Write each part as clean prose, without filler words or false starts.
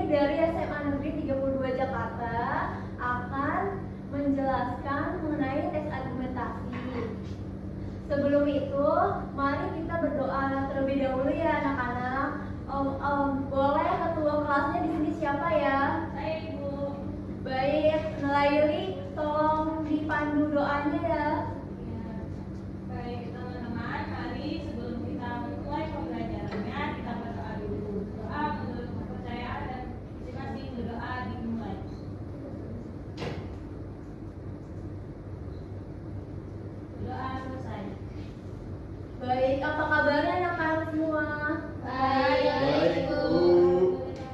dari SMA Negeri 32 Jakarta akan menjelaskan mengenai teks argumentasi. Sebelum itu, mari kita berdoa terlebih dahulu ya anak-anak. Boleh ketua kelasnya di sini siapa ya? Saya Ibu. Baik, Nelaili, tolong dipandu doanya ya. Baik teman-teman, mari sebelum kita mulai pembelajarannya kita berdoa dulu. Doa menurut kepercayaan dan masing-masing berdoa dimulai. Doa selesai. Baik, apa kabarnya anak-anak semua? Baik, Bu.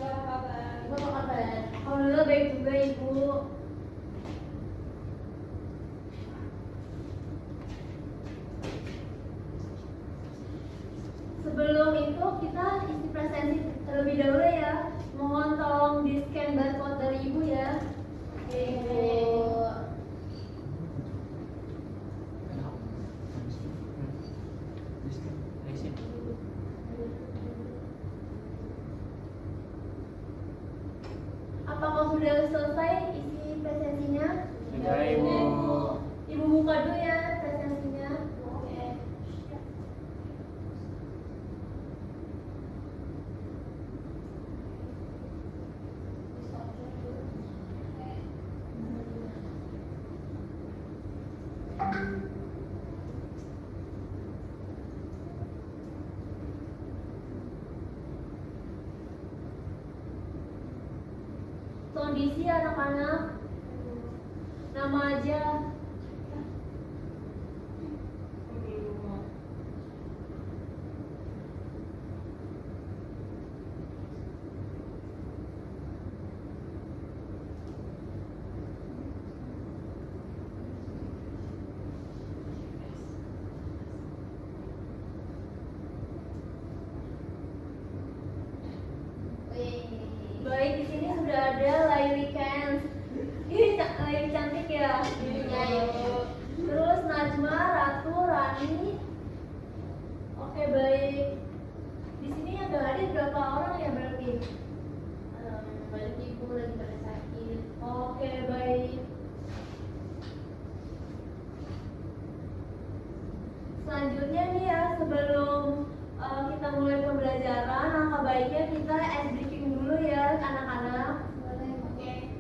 Apa kabar? Ibu apa kabar? Alhamdulillah baik juga Ibu. Sebelum itu kita isi presensi terlebih dahulu ya. Mohon tolong di scan barcode dari Ibu ya. Oke, Ibu. Apakah sudah selesai isi presensinya? Sudah, Ibu. Ibu buka dulu ya presensinya. Oke. Kondisi anak-anak, nama aja. Baik, di sini sudah ada Laili Kens. Ih, Laili cantik ya. Iya. Terus Najma, Ratu, Rani. Oke, baik. Di sini yang gak hadir berapa orang ya berarti? Balik Ibu lagi pada sakit. Oke, baik. Selanjutnya nih ya, sebelum kita mulai pembelajaran, langkah baiknya kita ice breaking dulu ya anak-anak. Oke.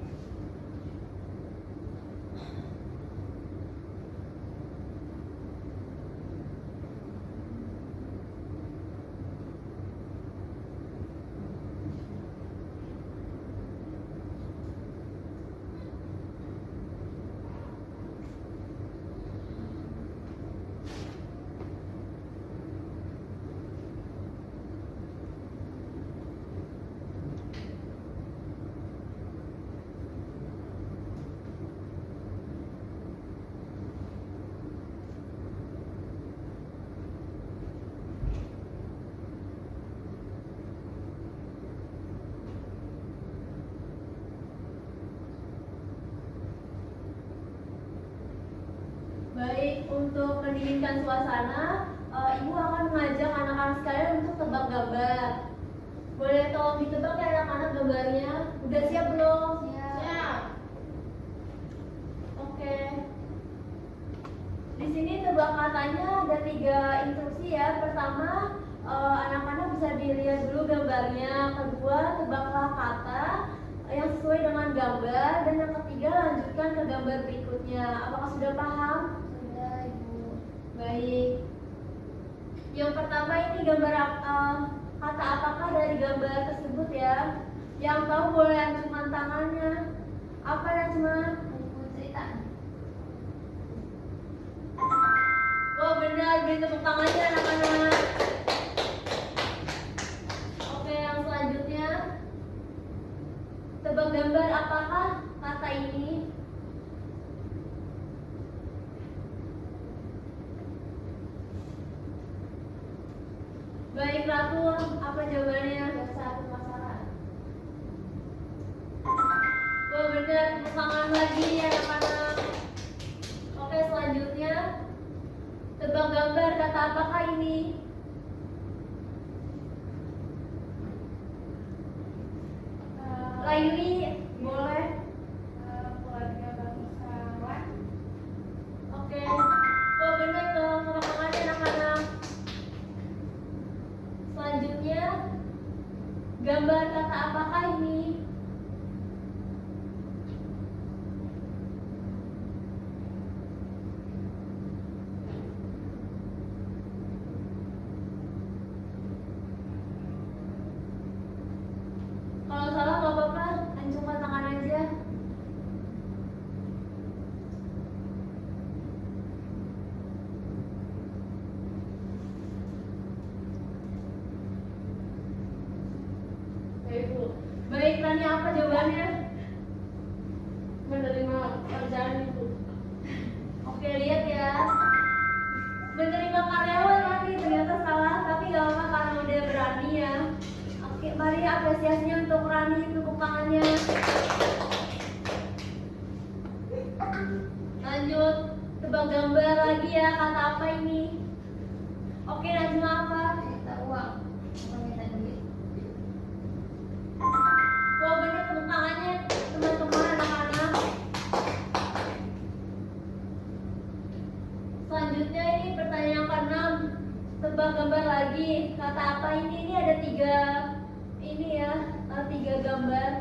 Baik, untuk mendinginkan suasana, Ibu akan mengajak anak-anak sekalian untuk tebak gambar. Boleh tolong ditebak ya anak-anak gambarnya? Udah siap belum? Siap. Oke. Di sini tebak katanya ada 3 instruksi ya. Pertama, anak-anak bisa dilihat dulu gambarnya. Kedua, tebaklah kata yang sesuai dengan gambar. Dan yang ketiga, lanjutkan ke gambar berikutnya. Apakah sudah paham? Sudah Ibu. Baik. Yang pertama ini gambar kata apakah dari gambar tersebut ya? Yang tahu boleh acungkan tangannya. Apa Najma? Buku cerita. Oh benar, beri tepuk tangannya anak-anak. Oke, yang selanjutnya tebak gambar apakah kata ini? Baik Ratu, apa jawabannya? Satu pasaran. Oh benar, tepuk tangan lagi ya anak-anak. Oke, selanjutnya tebak gambar kata apakah ini? Kak Yuli, boleh? Keluarga bangsawan. Oke. Oh benar tuh, makanya anak-anak. Selanjutnya, gambar kata apakah ini? Kalau salah nggak apa-apa, ancungkan tangan aja. Baik, Rani, apa jawabannya? Menerima kerjaan itu. Oke, lihat ya. Menerima karyawan Rani ternyata salah, tapi gak apa-apa karena udah berani ya. Oke, mari apresiasinya untuk Rani, tepuk tangannya. Lanjut, tebak gambar lagi ya, kata apa ini? Oke, Najma apa? Minta uang. Bukan minta duit. Wah bener, tepuk tangannya teman-teman anak-anak. Selanjutnya ini pertanyaan ke-6. Tebak gambar lagi. Kata apa ini? Ini ada 3 gambar.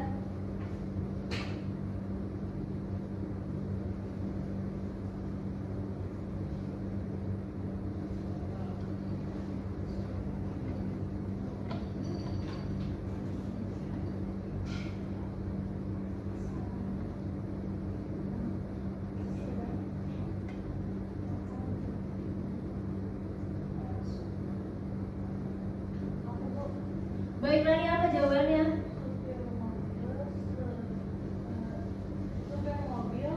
Baik, Rani, apa jawabannya? Supir mobil.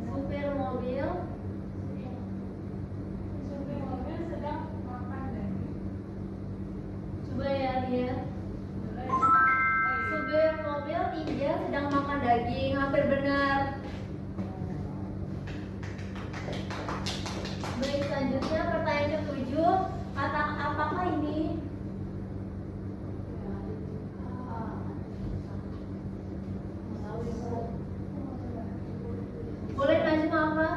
Supir mobil. Supir mobil sedang makan daging. Coba ya dia. Supir mobil 3 sedang makan daging. Hampir benar. Baik, selanjutnya pertanyaan ke-7. Kata apakah ini? Boleh Najma apa?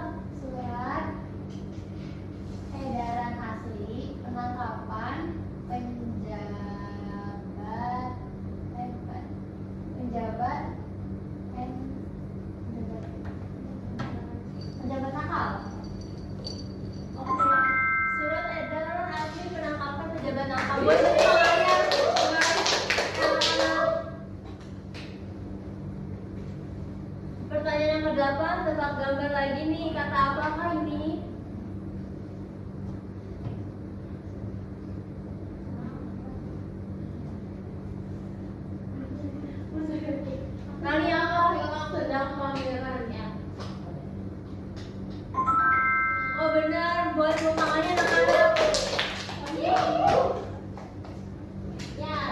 Surat edaran asli penangkapan penjabat nakal. Oke. Surat edaran asli penangkapan pejabat nakal. Boleh tepuk tangannya. Anak-anak. Pertanyaan yang ke-8, tebak gambar lagi nih. Kata apakah ini? Rani apa? Sedang pameran ya. Oh benar, buat tepuk tangannya anak-anak. Ya.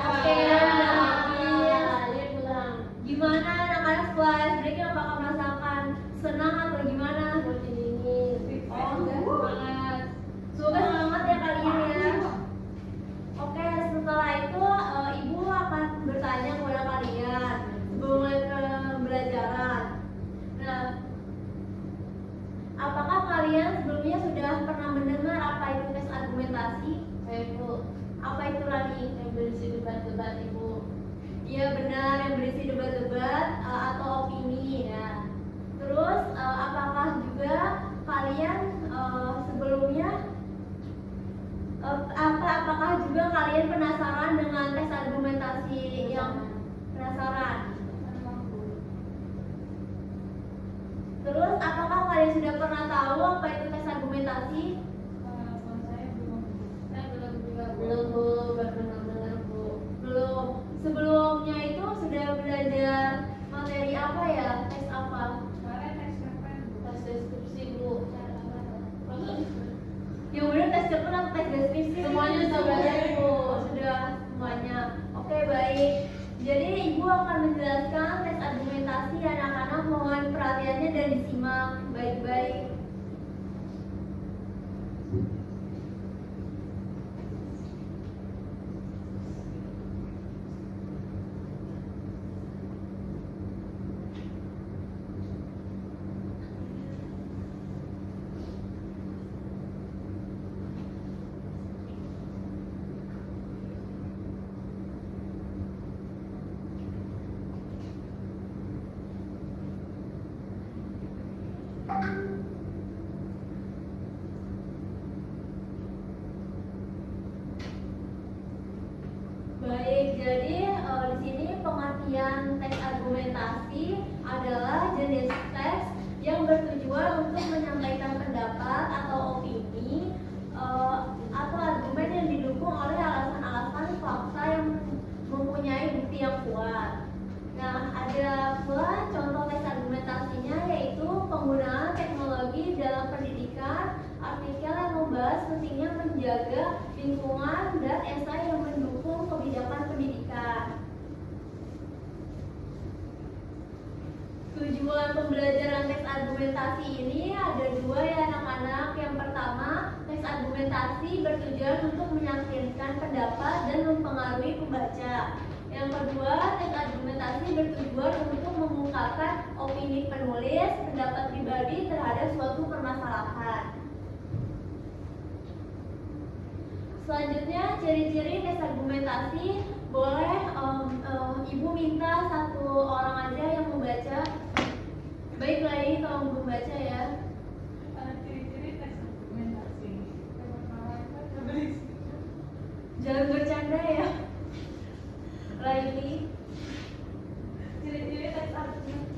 Oke, Ya, dia pulang. Gimana anak-anak setelah break apakah merasakan senang atau gimana? Masih dingin. Oh, semangat. Semoga semangat ya kalian ya. Oke, setelah itu ibu akan bertanya kepada kalian sebelum mulai pembelajaran. Nah, apakah kalian sebelumnya sudah pernah mendengar apa itu tes argumentasi? Saya Bu, Apa itu Rani? yang berisi debat-debat Ibu. Iya benar, yang berisi debat-debat atau opini ya. Terus apakah juga kalian sebelumnya apakah juga kalian penasaran dengan tes argumentasi yang penasaran? Terus apakah kalian sudah pernah tahu apa itu tes argumentasi? Saya belum juga. Belum Bu, baru dengar Bu. Belum. Sebelumnya itu sudah belajar materi apa ya? Tes apa? Kemarin tes cerpen. Tes deskripsi Bu. Yang benar tes cerpen atau tes deskripsi? Semuanya sudah belajar, Bu. Sudah semuanya. Oke, baik. Jadi ibu akan menjelaskan tes argumentasi, anak-anak mohon perhatiannya dan disimak baik-baik. Jadi di sini pengertian teks argumentasi adalah jenis teks yang bertujuan untuk menyampaikan pendapat atau opini atau argumen yang didukung oleh alasan-alasan fakta yang mempunyai bukti yang kuat. Nah, ada pula contoh teks argumentasinya yaitu penggunaan teknologi dalam pendidikan, artikel yang membahas pentingnya menjaga lingkungan, dan esai yang mendukung kebijakan pendidikan. Tujuan pembelajaran teks argumentasi ini ada dua ya anak-anak. Yang pertama, teks argumentasi bertujuan untuk meyakinkan pendapat dan mempengaruhi pembaca. Yang kedua, teks argumentasi bertujuan untuk mengungkapkan opini penulis, pendapat pribadi terhadap suatu permasalahan. Selanjutnya, ciri-ciri teks argumentasi. Boleh ibu minta satu orang aja yang membaca. Baiklah, ini tolong membaca ya. Ciri-ciri teks argumentasi. Jangan bercanda ya. Laili. Ciri-ciri teks argumentasi.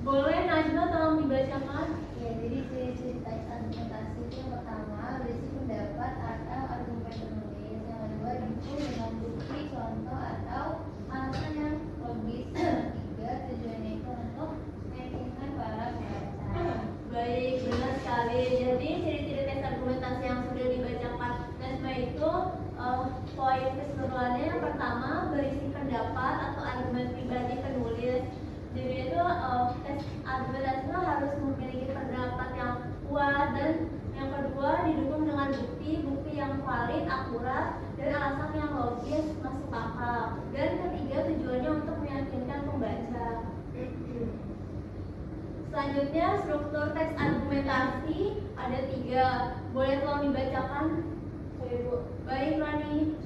Boleh Najma tolong dibacakan. Ya, jadi ciri-ciri teks argumentasi itu yang pertama berisi pendapat atau argumen penulis. Yang kedua didukung dengan bukti, contoh atau alasan yang logis. Yang ketiga tujuannya itu untuk meyakinkan para pembaca. Baik, benar sekali. Jadi ciri-ciri teks argumentasi yang sudah dibacakan Najma itu poin keseluruhannya yang pertama berisi pendapat atau argumen pribadi penulis. Jadi itu teks argumentasi itu harus memiliki pendapat yang kuat, dan yang kedua didukung dengan bukti yang valid, akurat, dan alasan yang logis masuk akal. Dan ketiga tujuannya untuk meyakinkan pembaca. Selanjutnya struktur teks argumentasi ada 3. Boleh tolong dibacakan? Ibu, Baik Rani.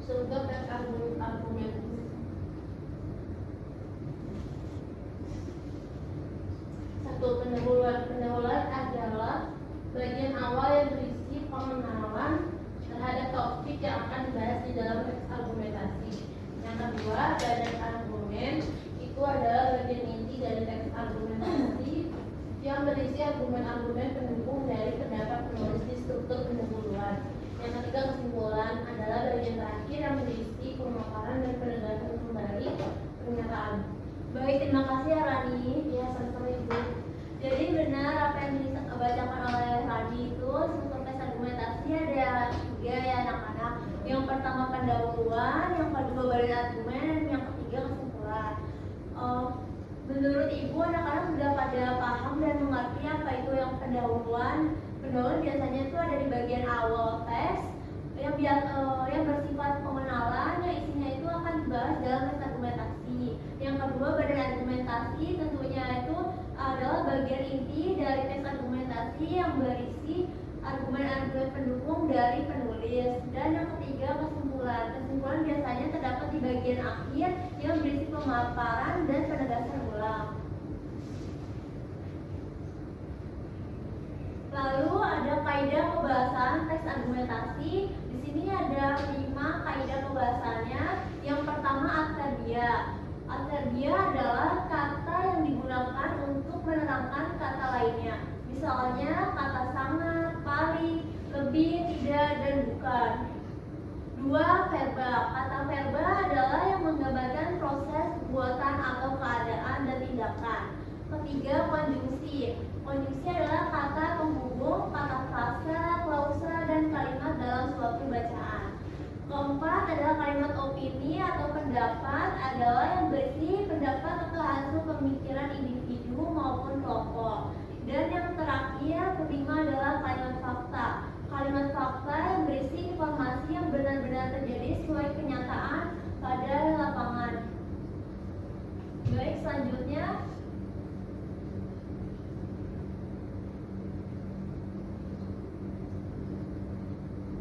struktur teks argumentasi. Satu, pendahuluan adalah bagian awal yang berisi pengenalan terhadap topik yang akan dibahas di dalam teks argumentasi. Yang kedua, badan argumen itu adalah bagian inti dari teks argumentasi yang berisi argumen-argumen pendukung dari pendapat penulis di struktur pendahuluan. Yang ketiga, kesimpulan adalah bagian terakhir yang berisi pemaparan dan penegasan kembali pernyataan. Baik, terima kasih ya Rani. Ya, sama-sama Ibu. Jadi benar apa yang dibacakan oleh Rani itu struktur teks argumentasi ada 3 ya anak-anak. Yang pertama pendahuluan, yang kedua badan argumen, dan yang ketiga kesimpulan. Menurut Ibu anak-anak sudah pada paham dan mengerti apa itu yang pendahuluan. Pendahuluan biasanya itu ada di bagian awal teks yang bersifat pengenalan, yang isinya itu akan dibahas dalam teks argumentasi. Yang kedua badan argumentasi, tentunya itu adalah bagian inti dari teks argumentasi yang berisi argumen-argumen pendukung dari penulis. Dan yang ketiga kesimpulan. Kesimpulan biasanya terdapat di bagian akhir yang berisi pemaparan dan penegasan ulang. Lalu ada kaidah pembahasan teks argumentasi. Di sini ada 5 kaidah pembahasannya. Yang pertama adverbial. Adverbial adalah kata yang digunakan untuk menerangkan kata lainnya. Misalnya kata sangat, paling, lebih, tidak, dan bukan. 2. Verbal. Kata verbal adalah yang menggambarkan proses, perbuatan, atau keadaan dan tindakan. Ketiga, konjungsi. Konjungsi adalah kata penghubung, kata frasa, klausa, dan kalimat dalam suatu bacaan. Keempat adalah kalimat opini atau pendapat, adalah yang berisi pendapat atau hasil pemikiran individu maupun kelompok. Dan yang terakhir, kelima adalah kalimat fakta. Kalimat fakta yang berisi informasi yang benar-benar terjadi sesuai kenyataan pada lapangan. Baik, selanjutnya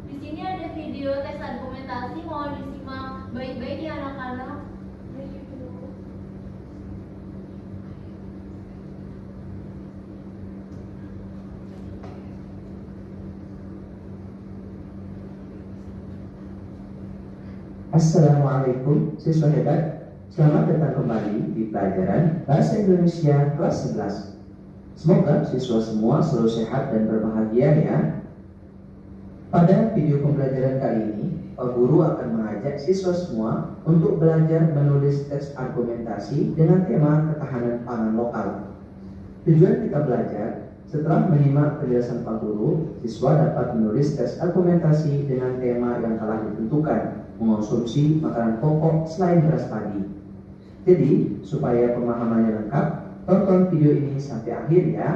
di sini ada video teks argumentasi, mohon disimak baik-baik ya anak-anak. Assalamualaikum siswa hebat. Selamat datang kembali di pelajaran Bahasa Indonesia kelas 11. Semoga siswa semua selalu sehat dan berbahagia ya. Pada video pembelajaran kali ini, Pak Guru akan mengajak siswa semua untuk belajar menulis teks argumentasi dengan tema ketahanan pangan lokal. Tujuan kita belajar, setelah menyimak penjelasan Pak Guru, siswa dapat menulis teks argumentasi dengan tema yang telah ditentukan, mengonsumsi makanan pokok selain beras padi. Jadi, supaya pemahamannya lengkap, tonton video ini sampai akhir ya.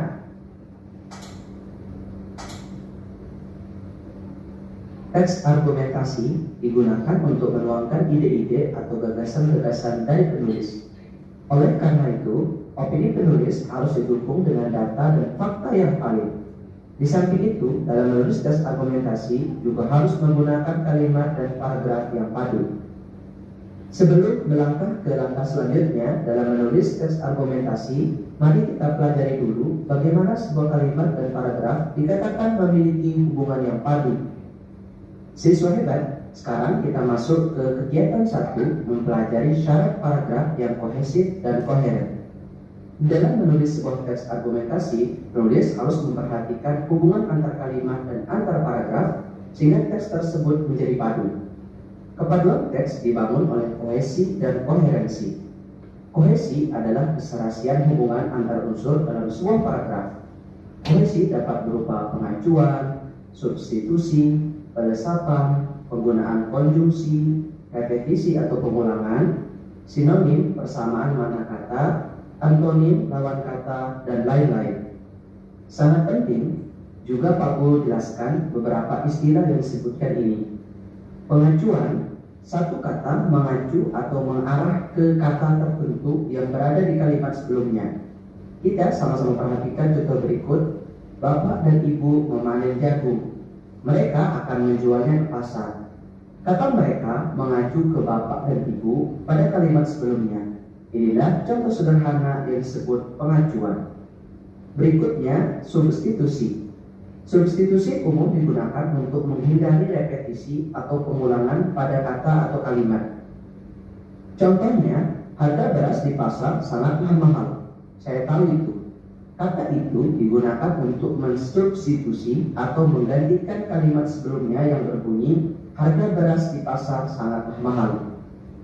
Teks argumentasi digunakan untuk menuangkan ide-ide atau gagasan-gagasan dari penulis. Oleh karena itu, opini penulis harus didukung dengan data dan fakta yang valid. Di samping itu, dalam menulis teks argumentasi juga harus menggunakan kalimat dan paragraf yang padu. Sebelum melangkah ke langkah selanjutnya dalam menulis teks argumentasi, mari kita pelajari dulu bagaimana sebuah kalimat dan paragraf dikatakan memiliki hubungan yang padu. Siswa hebat, sekarang kita masuk ke kegiatan 1, mempelajari syarat paragraf yang kohesif dan koheren. Dalam menulis sebuah teks argumentasi, penulis harus memperhatikan hubungan antar kalimat dan antar paragraf sehingga teks tersebut menjadi padu. Kepaduan teks dibangun oleh kohesi dan koherensi. Kohesi adalah keserasian hubungan antar unsur dalam sebuah paragraf. Kohesi dapat berupa pengacuan, substitusi, pelesapan, penggunaan konjungsi, repetisi atau pengulangan, sinonim, persamaan makna kata, antonim, lawan kata, dan lain-lain. Sangat penting juga Pak Guru jelaskan beberapa istilah yang disebutkan ini. Pengacuan, satu kata mengacu atau mengarah ke kata tertentu yang berada di kalimat sebelumnya. Kita sama-sama perhatikan contoh berikut. Bapak dan ibu memanen jagung. Mereka akan menjualnya ke pasar. Kata mereka mengacu ke bapak dan ibu pada kalimat sebelumnya. Inilah contoh sederhana yang disebut pengacuan. Berikutnya, substitusi. Substitusi umum digunakan untuk menghindari repetisi atau pengulangan pada kata atau kalimat. Contohnya, harga beras di pasar sangatlah mahal. Saya tahu itu. Kata itu digunakan untuk mensubstitusi atau menggantikan kalimat sebelumnya yang berbunyi harga beras di pasar sangatlah mahal.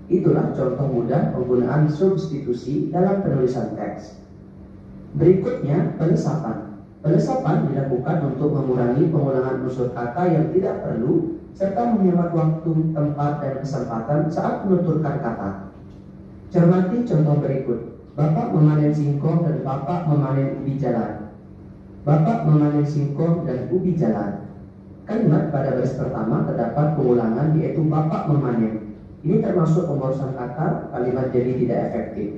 Itulah contoh mudah penggunaan substitusi dalam penulisan teks. Berikutnya, pelesapan. Pelesapan dilakukan untuk mengurangi pengulangan unsur kata yang tidak perlu serta menghemat waktu, tempat, dan kesempatan saat menuturkan kata. Cermati contoh berikut. Bapak memanen singkong dan bapak memanen ubi jalan. Bapak memanen singkong dan ubi jalan. Kalimat pada baris pertama terdapat pengulangan yaitu bapak memanen. Ini termasuk pemborosan kata, kalimat jadi tidak efektif.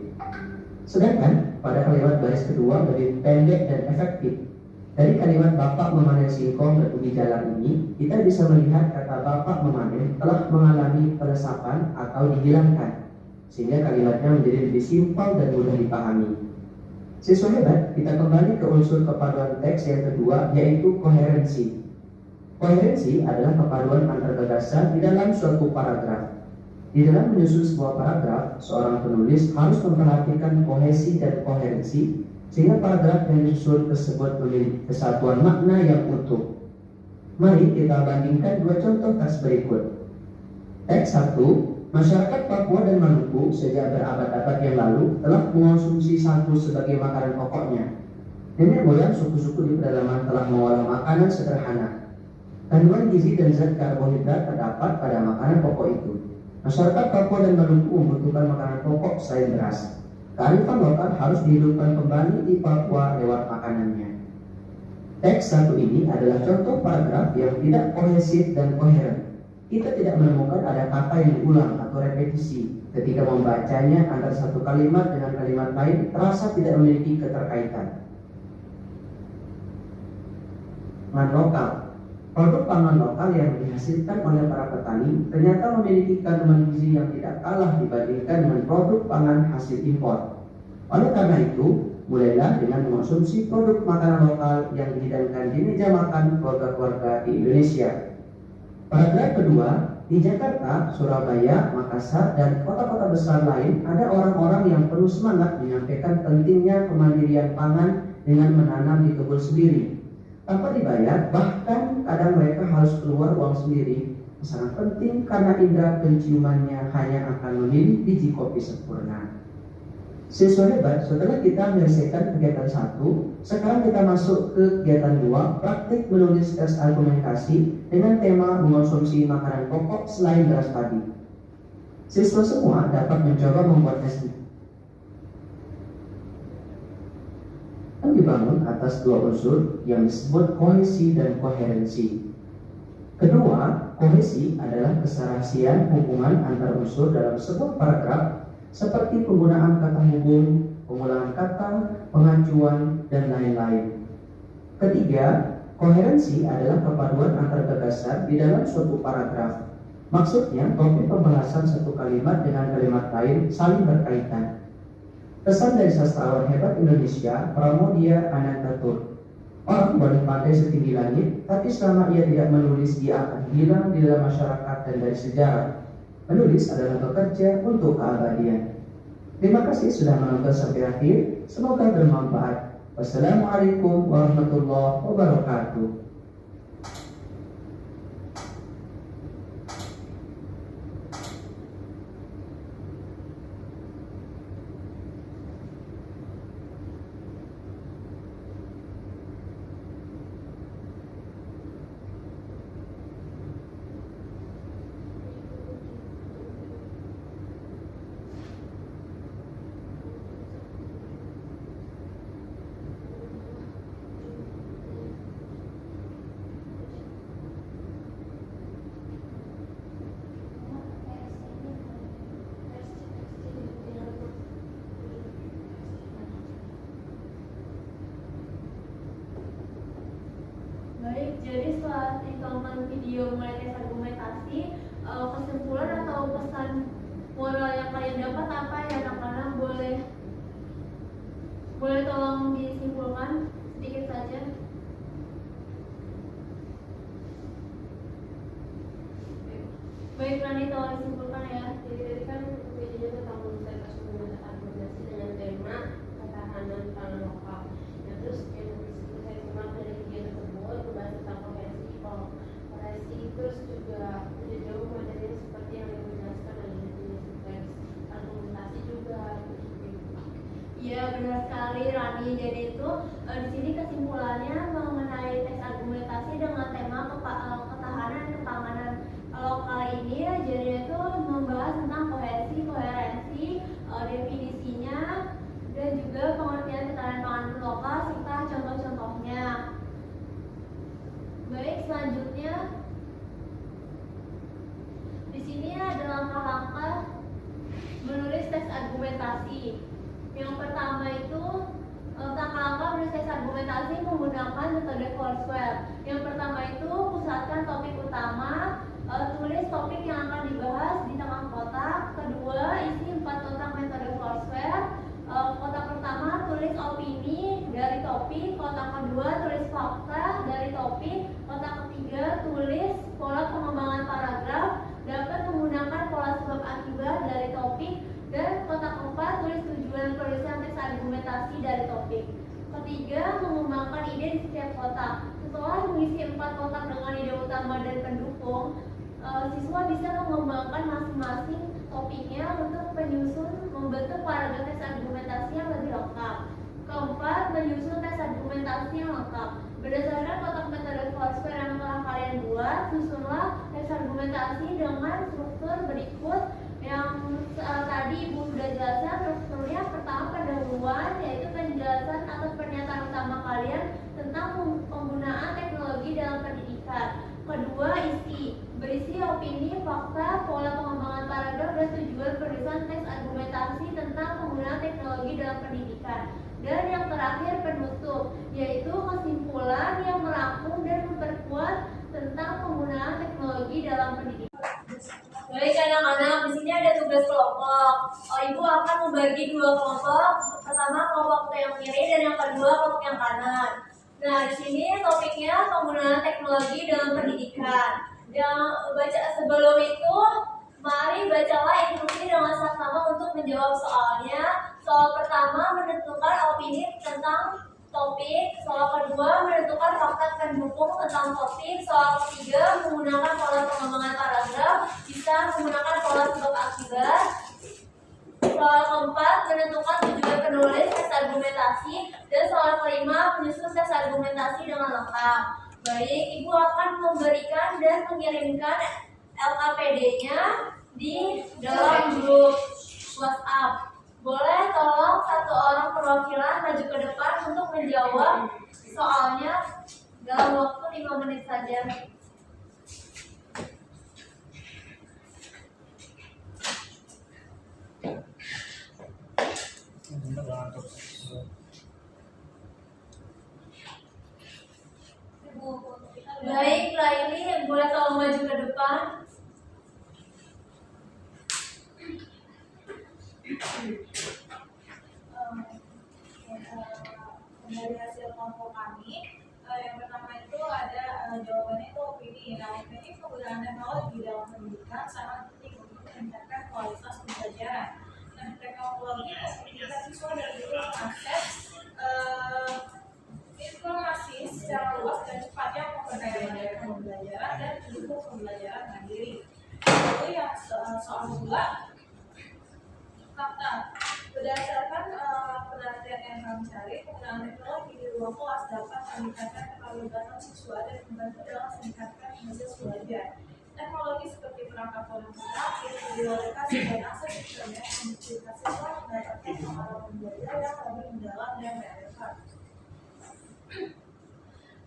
Sedangkan pada kalimat baris kedua lebih pendek dan efektif. Dari kalimat bapak memanen singkong dan ubi jalan ini, kita bisa melihat kata bapak memanen telah mengalami pelesapan atau dihilangkan, sehingga kalimatnya menjadi lebih simpel dan mudah dipahami. Siswa hebat, kita kembali ke unsur kepaduan teks yang kedua, yaitu koherensi. Koherensi adalah kepaduan antar gagasan di dalam suatu paragraf. Di dalam menyusun sebuah paragraf, seorang penulis harus memperhatikan kohesi dan koherensi sehingga paragraf yang disusun tersebut memiliki kesatuan makna yang utuh. Mari kita bandingkan dua contoh teks berikut. Teks 1, masyarakat Papua dan Maluku sejak berabad-abad yang lalu telah mengonsumsi sagu sebagai makanan pokoknya. Nenek moyang suku-suku di pedalaman telah mengolah makanan sederhana. Kandungan gizi dan zat karbohidrat terdapat pada makanan pokok itu. Masyarakat Papua dan Maluku membutuhkan makanan pokok selain beras. Kearifan lokal harus dihidupkan kembali di Papua lewat makanannya. Teks 1 ini adalah contoh paragraf yang tidak kohesif dan koheren. Kita tidak menemukan ada kata yang diulang atau repetisi. Ketika membacanya antara satu kalimat dengan kalimat lain terasa tidak memiliki keterkaitan. Pangan lokal. Produk pangan lokal yang dihasilkan oleh para petani ternyata memiliki kandungan gizi yang tidak kalah dibandingkan dengan produk pangan hasil impor. Oleh karena itu, mulailah dengan mengonsumsi produk makanan lokal yang dihidangkan di meja makan keluarga-keluarga di Indonesia. Paragraf kedua, di Jakarta, Surabaya, Makassar, dan kota-kota besar lain ada orang-orang yang penuh semangat menyampaikan pentingnya kemandirian pangan dengan menanam di kebun sendiri tanpa dibayar, bahkan kadang mereka harus keluar uang sendiri. Sangat penting karena indera penciumannya hanya akan memilih biji kopi sempurna. Siswa hebat, setelah kita menyelesaikan kegiatan 1, sekarang kita masuk ke kegiatan 2, praktik menulis tes argumentasi dengan tema mengonsumsi makanan pokok selain beras padi. Siswa semua dapat mencoba membuat tes yang dibangun atas 2 unsur yang disebut kohesi dan koherensi. Kedua, kohesi adalah keserasian hubungan antar unsur dalam sebuah paragraf seperti penggunaan kata hubung, pengulangan kata, pengacuan, dan lain-lain. Ketiga, koherensi adalah kepaduan antar gagasan di dalam suatu paragraf. Maksudnya, topik pembahasan satu kalimat dengan kalimat lain saling berkaitan. Pesan dari sastrawan hebat Indonesia, Pramoedya Anantatur. Orang boleh pandai setinggi langit, tapi selama ia tidak menulis, ia akan hilang di dalam masyarakat dan dari sejarah. Menulis adalah bekerja untuk keabadian. Terima kasih sudah menonton sampai akhir. Semoga bermanfaat. Wassalamualaikum warahmatullahi wabarakatuh. Baik, jadi setelah ditonton video mulai tes argumentasi, kesimpulan atau pesan moral yang kalian dapat apa ya anak-anak? Boleh tolong disimpulkan sedikit saja. Baik, Rani tolong disimpulkan ya. Jadi tadi kan videonya tentang menulis argumentasi dengan tema ketahanan pangan lokal. Nah, terus yang saya simak dari video tersebut membahas tentang koherensi, terus juga tidak jauh materinya seperti yang dijelaskan oleh definisi teks argumentasi juga. Iya, benar sekali Rani. Jadi itu di sini kesimpulannya mengenai teks argumentasi dengan tema ketahanan dan kepanganan lokal ini, jadi itu membahas tentang koherensi, definisinya, dan juga pengertian ketahanan pangan lokal serta contoh-contohnya. Baik, selanjutnya di sini ada langkah-langkah menulis teks argumentasi. Yang pertama itu langkah-langkah menulis teks argumentasi menggunakan metode Foursquare. Yang pertama itu pusatkan topik utama, tulis topik yang akan dibahas di tengah kotak. Kedua, isi 4 kotak metode Foursquare. Kotak pertama tulis opini dari topik, kotak kedua tulis fakta dari topik, kotak ketiga tulis pola pengembangan paragraf dapat menggunakan pola sebab akibat dari topik, dan kotak keempat tulis tujuan penulisan teks argumentasi dari topik. Ketiga, mengembangkan ide di setiap kotak. Setelah mengisi 4 kotak dengan ide utama dan pendukung, siswa bisa mengembangkan masing-masing topiknya untuk menyusun membentuk paragraf teks argumentasi yang lebih lengkap. Keempat, menyusun teks argumentasi yang lengkap. Berdasarkan kotak metode Foursquare yang telah kalian buat, susunlah teks argumentasi dengan struktur berikut yang tadi Ibu sudah jelaskan. Strukturnya pertama pendahuluan, yaitu penjelasan atas pernyataan utama kalian tentang penggunaan teknologi dalam pendidikan. Kedua, isi, berisi opini, fakta, pola pengembangan paragraf, dan tujuan penulisan teks argumentasi tentang penggunaan teknologi dalam pendidikan. Dan yang terakhir, penutup, yaitu kesimpulan yang merangkum dan memperkuat tentang penggunaan teknologi dalam pendidikan. Baik anak-anak, di sini ada tugas kelompok. Ibu akan membagi 2 kelompok. Pertama kelompok yang kiri dan yang kedua kelompok yang kanan. Nah, di sini topiknya penggunaan teknologi dalam pendidikan. Yang baca sebelum itu, mari bacalah instruksi dengan saksama untuk menjawab soalnya. Soal pertama menentukan opini tentang topik, soal kedua menentukan fakta pendukung tentang topik, soal ketiga menggunakan pola pengembangan paragraf, bisa menggunakan pola sebab akibat. Soal keempat menentukan tujuan penulis tes argumentasi, dan soal kelima menyusun tes argumentasi dengan lengkap. Baik, Ibu akan memberikan dan mengirimkan LKPD-nya di dalam grup WhatsApp. Boleh tolong satu orang perwakilan maju ke depan untuk menjawab soalnya dalam waktu 5 menit saja. Baik, Laili boleh tolong maju ke depan. Dari hasil kelompok kami, yang pertama itu ada jawabannya itu opini. Nah, opini penggunaan teknologi dalam pendidikan sangat penting untuk meningkatkan kualitas pembelajaran. Nah, teknologi memungkinkan siswa dan guru mengakses informasi secara luas dan cepat yang memperkaya materi pembelajaran dan mendukung pembelajaran mandiri. Lalu yang soal kedua, fakta. Berdasarkan penelitian yang kami cari, penggunaan teknologi di ruang kelas dapat meningkatkan keterlibatan siswa dan membantu dalam meningkatkan hasil belajar. Teknologi seperti perangkat ponsel interaktif, video lekasi, dan akses internet memungkinkan siswa mendapatkan pengalaman belajar yang lebih mendalam dan relevan.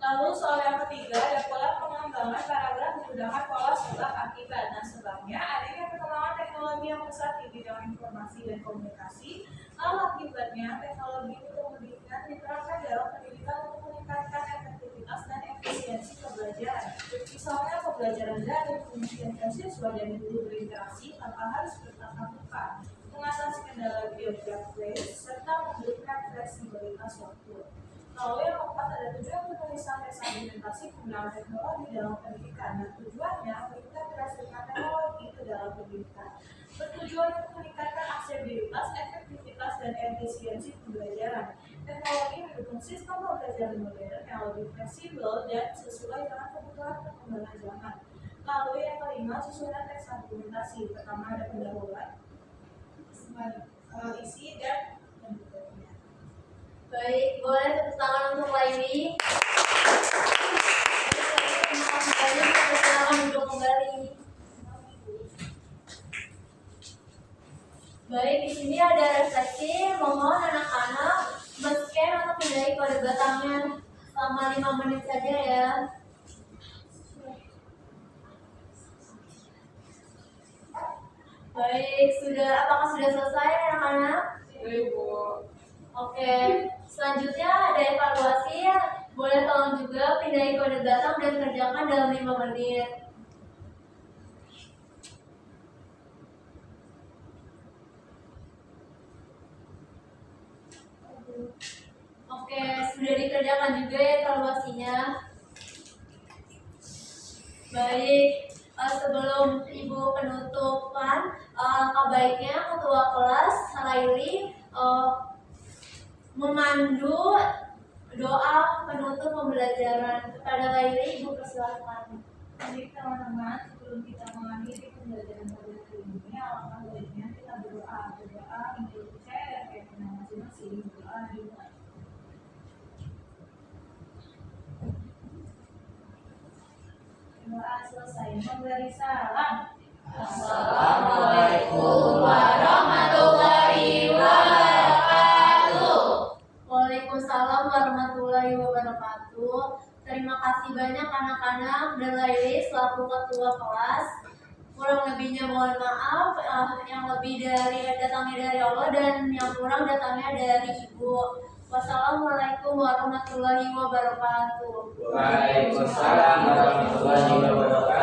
Lalu soal yang ketiga ada pola pengembangan paragraf menggunakan pola sebab akibat. Nah, sebabnya adanya perkembangan teknologi yang pesat di bidang informasi dan komunikasi. Lalu akibatnya teknologi itu kemudian diterapkan dalam pendidikan untuk meningkatkan efektivitas dan efisiensi pembelajaran. Misalnya pembelajaran daring memungkinkan siswa dan guru berinteraksi tanpa harus bertatap muka, mengatasi kendala geografis serta memberikan fleksibilitas waktu. Lalu yang keempat ada tujuan penulisan tes argumentasi penggunaan teknologi dalam pendidikan. Nah, tujuannya mengintegrasikan teknologi ke dalam pendidikan bertujuan untuk meningkatkan aksesibilitas, efektivitas, dan efisiensi pembelajaran. Teknologi mendukung sistem pembelajaran modern yang lebih fleksibel dan sesuai dengan kebutuhan perkembangan zaman. Lalu yang kelima, susunan teks argumentasi. Pertama ada pendahuluan, isi, dan pendukungnya. Baik, boleh tepuk tangan untuk Laili. Silakan duduk kembali. Baik, di sini ada refleksi. Mohon anak-anak men-scan atau pindai kode batangnya selama 5 menit saja ya. Baik, apakah sudah selesai anak-anak? Oke, selanjutnya ada evaluasi. Boleh tolong juga pindai kode batang dan kerjakan dalam 5 menit. Oke, sudah dikerjakan juga ya evaluasinya. Baik, sebelum Ibu penutupan, baiknya ketua kelas Laili memandu doa penutup pembelajaran. Kepada Laili, Ibu persilakan. Baik teman-teman, sebelum kita mengakhiri pembelajaran pada hari ini, alangkah baiknya kita berdoa menurut saya dan keyakinan masing-masing. Berdoa dimulai. Doa selesai. Memberi salam. Assalamualaikum warahmatullahi wabarakatuh. Waalaikumsalam warahmatullahi wabarakatuh. Terima kasih banyak anak-anak dan Laili selaku ketua kelas. Kurang lebihnya mohon maaf, yang lebih datangnya dari Allah dan yang kurang datangnya dari Ibu. Wassalamualaikum warahmatullahi wabarakatuh. Waalaikumsalam warahmatullahi wabarakatuh.